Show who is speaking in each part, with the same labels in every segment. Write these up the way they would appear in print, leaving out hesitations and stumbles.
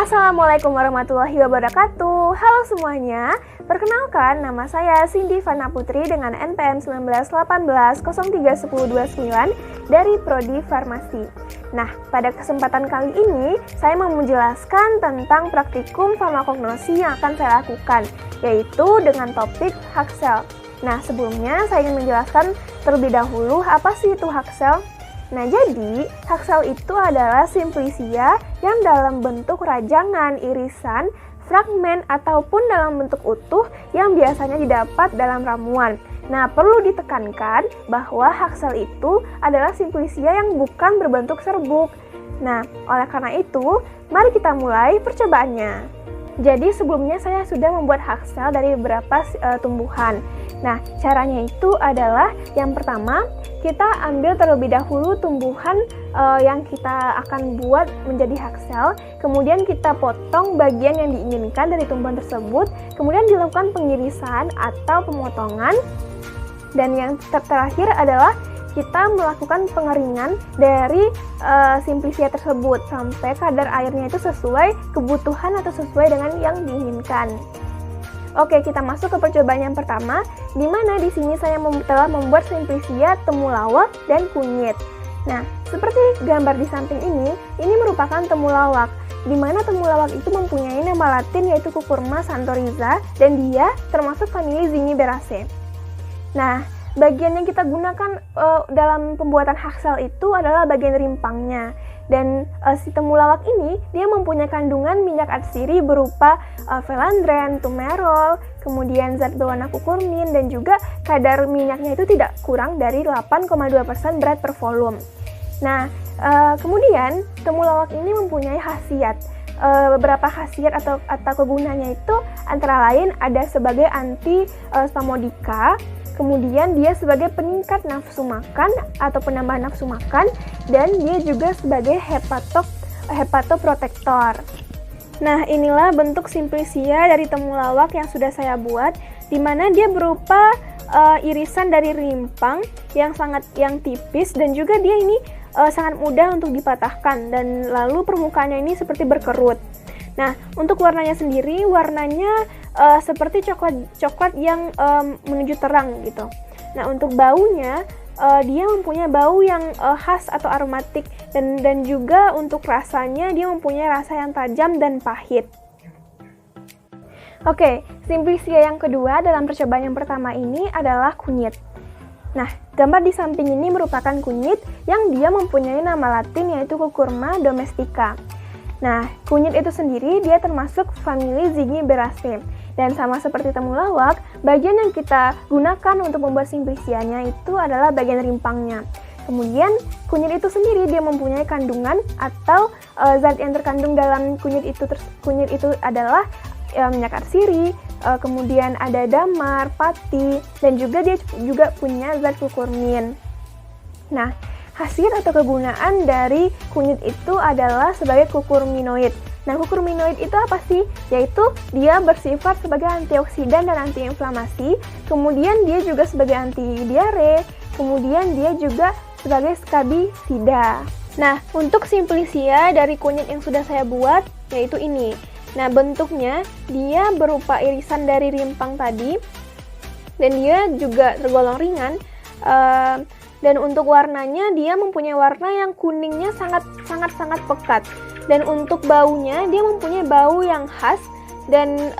Speaker 1: Assalamualaikum warahmatullahi wabarakatuh. Halo semuanya, perkenalkan nama saya Cindy Fana Putri dengan NPM 1918031029 dari Prodi Farmasi. Nah, pada kesempatan kali ini saya mau menjelaskan tentang praktikum farmakognosi yang akan saya lakukan, yaitu dengan topik hak sel. Nah, sebelumnya saya ingin menjelaskan terlebih dahulu apa sih itu hak sel. Nah, jadi hak sel itu adalah simplisia yang dalam bentuk rajangan, irisan, fragmen, ataupun dalam bentuk utuh yang biasanya didapat dalam ramuan. Nah, perlu ditekankan bahwa hak sel itu adalah simplisia yang bukan berbentuk serbuk. Nah, oleh karena itu, mari kita mulai percobaannya. Jadi sebelumnya saya sudah membuat hak sel dari beberapa tumbuhan. Nah, caranya itu adalah yang pertama, kita ambil terlebih dahulu tumbuhan yang kita akan buat menjadi hak sel, kemudian kita potong bagian yang diinginkan dari tumbuhan tersebut, kemudian dilakukan pengirisan atau pemotongan, dan yang terakhir adalah kita melakukan pengeringan dari simplisia tersebut sampai kadar airnya itu sesuai kebutuhan atau sesuai dengan yang diinginkan. Oke, kita masuk ke percobaan yang pertama, di mana di sini saya telah membuat simplisia temulawak dan kunyit. Nah, seperti gambar di samping ini merupakan temulawak, di mana temulawak itu mempunyai nama latin yaitu Cucurma santoriza dan dia termasuk famili Zingiberaceae. Nah, bagian yang kita gunakan dalam pembuatan hak sel itu adalah bagian rimpangnya. Dan si temulawak ini dia mempunyai kandungan minyak atsiri berupa velandren, tumerol, kemudian zat berwarna kukurmin, dan juga kadar minyaknya itu tidak kurang dari 8,2% berat per volume. Nah, kemudian temulawak ini mempunyai khasiat. Beberapa khasiat atau kegunaannya itu antara lain ada sebagai anti spasmodika, kemudian dia sebagai peningkat nafsu makan atau penambah nafsu makan, dan dia juga sebagai hepatoprotektor. Nah, inilah bentuk simplisia dari temulawak yang sudah saya buat, di mana dia berupa irisan dari rimpang yang tipis, dan juga dia ini sangat mudah untuk dipatahkan, dan lalu permukaannya ini seperti berkerut. Nah, untuk warnanya sendiri, warnanya seperti coklat yang menuju terang gitu. Nah, untuk baunya, dia mempunyai bau yang khas atau aromatik, dan juga untuk rasanya dia mempunyai rasa yang tajam dan pahit. Oke, simplisia yang kedua dalam percobaan yang pertama ini adalah kunyit. Nah, gambar di samping ini merupakan kunyit yang dia mempunyai nama latin yaitu Cucurma domestica. Nah, kunyit itu sendiri dia termasuk famili Zingiberaceae. Dan sama seperti temulawak, bagian yang kita gunakan untuk membuat simplisianya itu adalah bagian rimpangnya. Kemudian, kunyit itu sendiri dia mempunyai kandungan atau zat yang terkandung dalam kunyit itu adalah minyak atsiri, kemudian ada damar, pati, dan juga dia juga punya zat kukurmin. Nah, khasiat atau kegunaan dari kunyit itu adalah sebagai kukurminoid. Nah, kukurminoid itu apa sih? Yaitu dia bersifat sebagai antioksidan dan antiinflamasi, kemudian dia juga sebagai anti diare, kemudian dia juga sebagai skabisida. Nah, untuk simplisia dari kunyit yang sudah saya buat, yaitu ini. Nah, bentuknya dia berupa irisan dari rimpang tadi, dan dia juga tergolong ringan. Dan untuk warnanya dia mempunyai warna yang kuningnya sangat pekat. Dan untuk baunya dia mempunyai bau yang khas, dan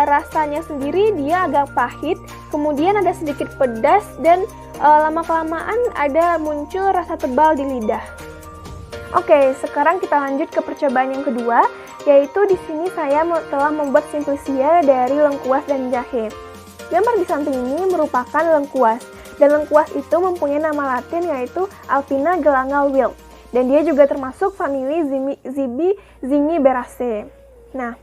Speaker 1: rasanya sendiri dia agak pahit, kemudian ada sedikit pedas, dan lama-kelamaan ada muncul rasa tebal di lidah. Oke, sekarang kita lanjut ke percobaan yang kedua, yaitu di sini saya telah membuat simplisia dari lengkuas dan jahe. Gambar di samping ini merupakan lengkuas. Dan lengkuas itu mempunyai nama latin yaitu Alpina gelanga Wilk. Dan dia juga termasuk famili Zingiberaceae. Nah,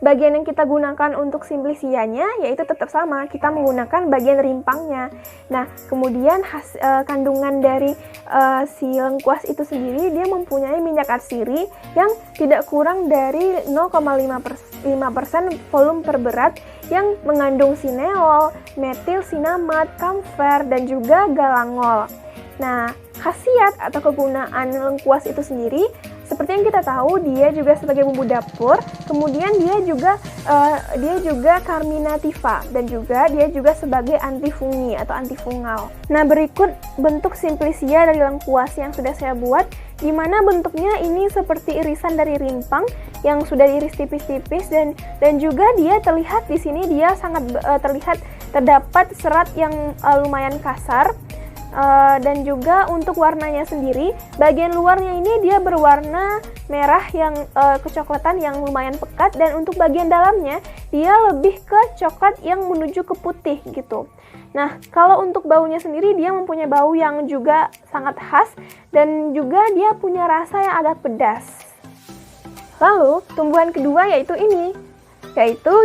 Speaker 1: bagian yang kita gunakan untuk simplisianya yaitu tetap sama, kita menggunakan bagian rimpangnya. Nah, kemudian kandungan dari si lengkuas itu sendiri dia mempunyai minyak atsiri yang tidak kurang dari 0,5% volume per berat, yang mengandung sineol, metil sinamat, kamfer, dan juga galangol. Nah, khasiat atau kegunaan lengkuas itu sendiri seperti yang kita tahu, dia juga sebagai bumbu dapur, kemudian dia juga carminativa, dan juga dia juga sebagai antifungi atau antifungal. Nah, berikut bentuk simplicia dari lengkuas yang sudah saya buat, di mana bentuknya ini seperti irisan dari rimpang yang sudah diiris tipis-tipis, dan juga dia terlihat di sini dia sangat terlihat terdapat serat yang lumayan kasar. Dan juga untuk warnanya sendiri, bagian luarnya ini dia berwarna merah yang kecoklatan yang lumayan pekat, dan untuk bagian dalamnya dia lebih ke coklat yang menuju ke putih gitu. Nah, kalau untuk baunya sendiri, dia mempunyai bau yang juga sangat khas, dan juga dia punya rasa yang agak pedas. Lalu tumbuhan kedua yaitu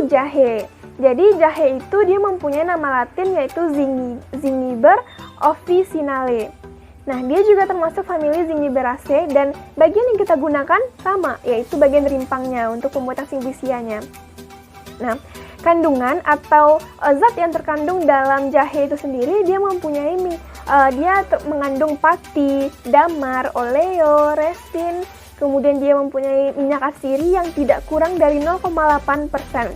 Speaker 1: jahe. Jadi jahe itu dia mempunyai nama latin yaitu Zingiber officinale. Nah, dia juga termasuk famili Zingiberaceae, dan bagian yang kita gunakan sama, yaitu bagian rimpangnya untuk pembuatan simplicianya. Nah, kandungan atau zat yang terkandung dalam jahe itu sendiri, dia mempunyai mengandung pati, damar, oleo, resin, kemudian dia mempunyai minyak atsiri yang tidak kurang dari 0,8%.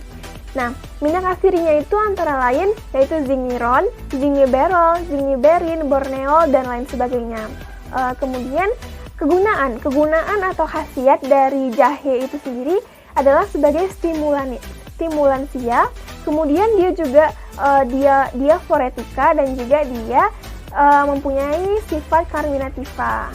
Speaker 1: Nah, minyak atsirinya itu antara lain yaitu zingiron, zingiberol, zingiberin, borneol, dan lain sebagainya. Kemudian kegunaan atau khasiat dari jahe itu sendiri adalah sebagai stimulansia. Kemudian dia juga dia foretika, dan juga dia mempunyai sifat carminativa.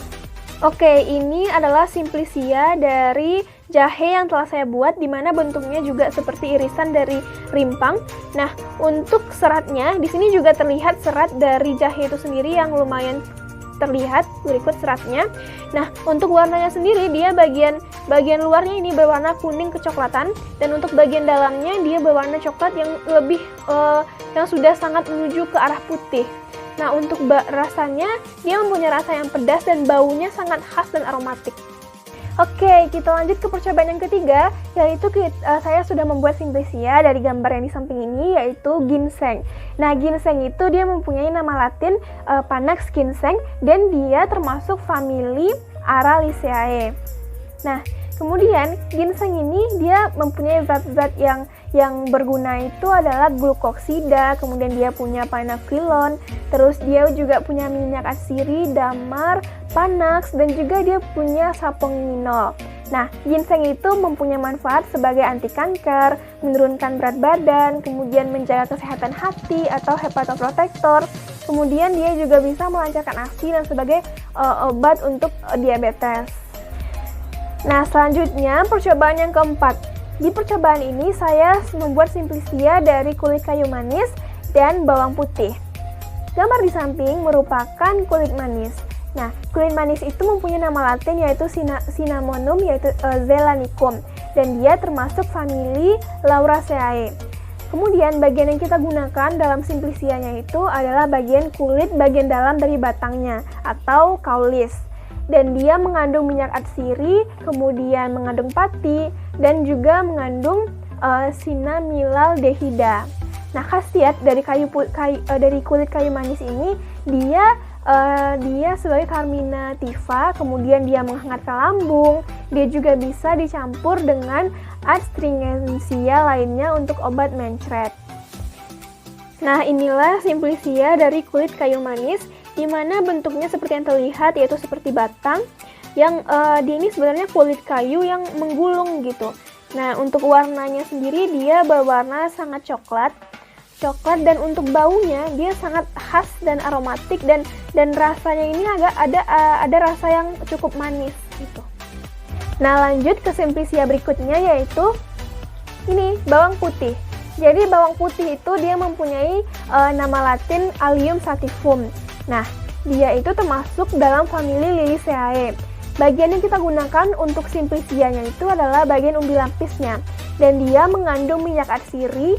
Speaker 1: Oke, ini adalah simplicia dari jahe yang telah saya buat, di mana bentuknya juga seperti irisan dari rimpang. Nah, untuk seratnya, di sini juga terlihat serat dari jahe itu sendiri yang lumayan terlihat. Berikut seratnya. Nah, untuk warnanya sendiri, dia bagian luarnya ini berwarna kuning kecoklatan, dan untuk bagian dalamnya dia berwarna coklat yang lebih yang sudah sangat menuju ke arah putih. Nah, untuk rasanya, dia mempunyai rasa yang pedas dan baunya sangat khas dan aromatik. Oke, kita lanjut ke percobaan yang ketiga, yaitu saya sudah membuat simplicia dari gambar yang di samping ini, yaitu ginseng. Nah, ginseng itu dia mempunyai nama latin Panax ginseng, dan dia termasuk famili Araliaceae. Nah, kemudian ginseng ini dia mempunyai zat-zat yang berguna itu adalah glukoksida, kemudian dia punya panaquilon, terus dia juga punya minyak atsiri, damar, panax, dan juga dia punya saponginol. Nah, ginseng itu mempunyai manfaat sebagai anti kanker, menurunkan berat badan, kemudian menjaga kesehatan hati atau hepatoprotektor, kemudian dia juga bisa melancarkan aksi dan sebagai obat untuk diabetes. Nah, selanjutnya percobaan yang keempat. Di percobaan ini saya membuat simplicia dari kulit kayu manis dan bawang putih. Gambar di samping merupakan kulit manis. Nah, kulit manis itu mempunyai nama latin yaitu Cinnamonum, yaitu Zelanicum, dan dia termasuk famili Lauraceae. Kemudian bagian yang kita gunakan dalam simplicianya itu adalah bagian kulit bagian dalam dari batangnya atau caulis. Dan dia mengandung minyak atsiri, kemudian mengandung pati, dan juga mengandung cinnamomyldehida. Nah, khasiat dari kulit kayu manis ini, dia sebagai carminativa, kemudian dia menghangatkan lambung, dia juga bisa dicampur dengan astringensia lainnya untuk obat mencret. Nah, inilah simplicia dari kulit kayu manis, di mana bentuknya seperti yang terlihat, yaitu seperti batang yang ini sebenarnya kulit kayu yang menggulung gitu. Nah, untuk warnanya sendiri dia berwarna sangat coklat, dan untuk baunya dia sangat khas dan aromatik, dan rasanya ini agak ada rasa yang cukup manis gitu. Nah, lanjut ke simplicia berikutnya, yaitu ini bawang putih. Jadi bawang putih itu dia mempunyai nama latin Allium sativum. Nah, dia itu termasuk dalam famili Liliaceae. Bagian yang kita gunakan untuk simplicianya itu adalah bagian umbi lapisnya, dan dia mengandung minyak atsiri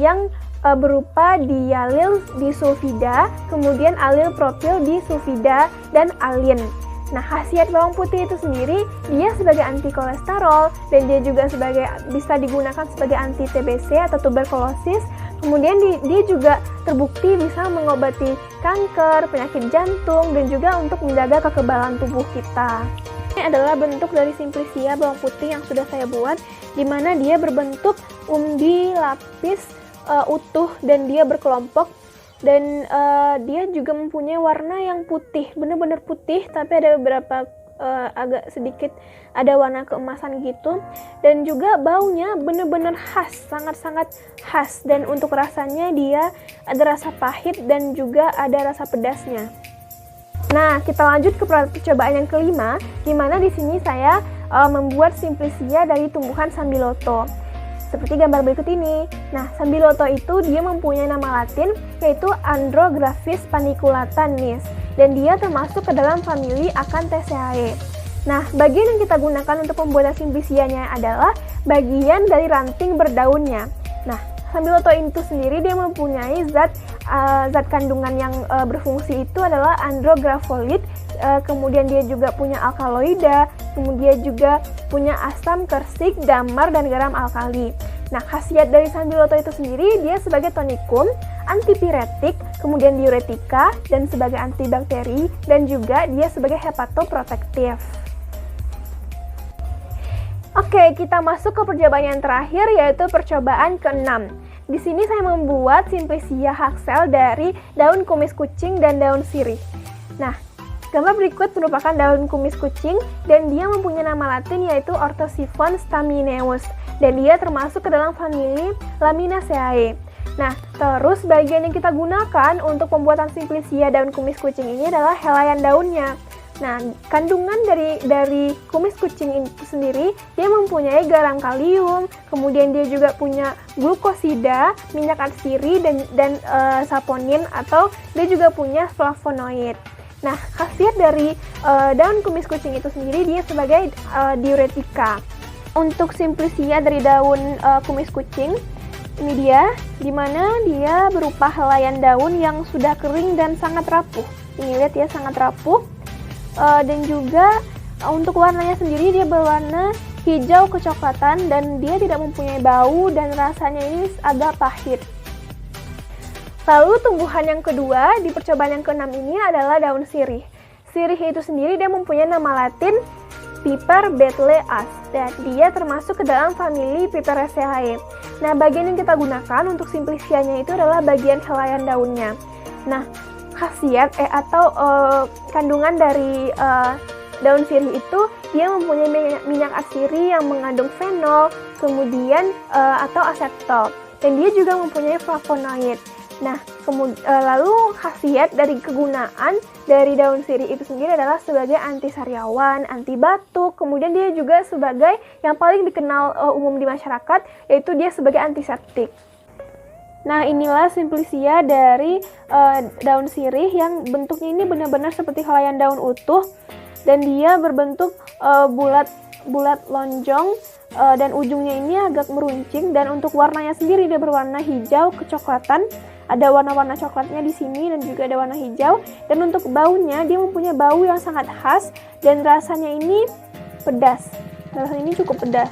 Speaker 1: yang berupa dialil disulfida, kemudian alil propil disulfida, dan alin. Nah, khasiat bawang putih itu sendiri, dia sebagai anti kolesterol, dan dia juga bisa digunakan sebagai anti TBC atau tuberkulosis. Kemudian dia juga terbukti bisa mengobati kanker, penyakit jantung, dan juga untuk menjaga kekebalan tubuh kita. Ini adalah bentuk dari Simplicia bawang putih yang sudah saya buat, di mana dia berbentuk umbi lapis utuh dan dia berkelompok, dan dia juga mempunyai warna yang putih, benar-benar putih, tapi ada beberapa agak sedikit ada warna keemasan gitu, dan juga baunya benar-benar khas, sangat-sangat khas, dan untuk rasanya dia ada rasa pahit dan juga ada rasa pedasnya. Nah, kita lanjut ke percobaan yang kelima, di mana di sini saya membuat Simplicia dari tumbuhan Sambiloto. Seperti gambar berikut ini. Nah, Sambiloto itu dia mempunyai nama latin yaitu Andrographis paniculata Nis, dan dia termasuk ke dalam famili Acanthaceae. Nah, bagian yang kita gunakan untuk pembuatan Simplicianya adalah bagian dari ranting berdaunnya. Nah, Sambiloto itu sendiri dia mempunyai zat kandungan yang berfungsi itu adalah andrographolit, kemudian dia juga punya alkaloida, kemudian juga punya asam kersik, damar, dan garam alkali. Nah, khasiat dari Sambiloto itu sendiri dia sebagai tonikum, antipiretik, kemudian diuretika, dan sebagai antibakteri, dan juga dia sebagai hepatoprotektif. Oke, kita masuk ke percobaan yang terakhir, yaitu percobaan ke-6. Di sini saya membuat Simplicia haxel dari daun kumis kucing dan daun sirih. Nah, gambar berikut merupakan daun kumis kucing dan dia mempunyai nama latin yaitu Orthosiphon stamineus, dan dia termasuk ke dalam famili Laminaceae. Nah, terus bagian yang kita gunakan untuk pembuatan Simplicia daun kumis kucing ini adalah helaian daunnya. Nah, kandungan dari kumis kucing itu sendiri, dia mempunyai garam kalium, kemudian dia juga punya glukosida, minyak atsiri, dan saponin, atau dia juga punya flavonoid. Nah, khasiat dari daun kumis kucing itu sendiri, dia sebagai diuretika. Untuk Simplicia dari daun kumis kucing, ini dia, dimana dia berupa helaian daun yang sudah kering dan sangat rapuh. Ini lihat ya, sangat rapuh. Dan juga untuk warnanya sendiri dia berwarna hijau kecoklatan dan dia tidak mempunyai bau dan rasanya ini agak pahit. Lalu tumbuhan yang kedua di percobaan yang ke-6 ini adalah daun sirih. Sirih itu sendiri dia mempunyai nama latin Piper betleas dan dia termasuk ke dalam famili Piperaceae. Nah, bagian yang kita gunakan untuk Simplicianya itu adalah bagian helaian daunnya. Nah, khasiat kandungan dari daun sirih itu dia mempunyai minyak atsiri yang mengandung fenol, kemudian atau asetol, dan dia juga mempunyai flavonoid. Nah, lalu khasiat dari kegunaan dari daun sirih itu sendiri adalah sebagai anti sariawan, anti batuk, kemudian dia juga sebagai yang paling dikenal umum di masyarakat yaitu dia sebagai antiseptik. Nah, inilah Simplicia dari daun sirih yang bentuknya ini benar-benar seperti helaian daun utuh dan dia berbentuk bulat lonjong dan ujungnya ini agak meruncing, dan untuk warnanya sendiri dia berwarna hijau kecoklatan. Ada warna-warna coklatnya di sini dan juga ada warna hijau, dan untuk baunya dia mempunyai bau yang sangat khas dan rasanya ini pedas. Rasanya ini cukup pedas.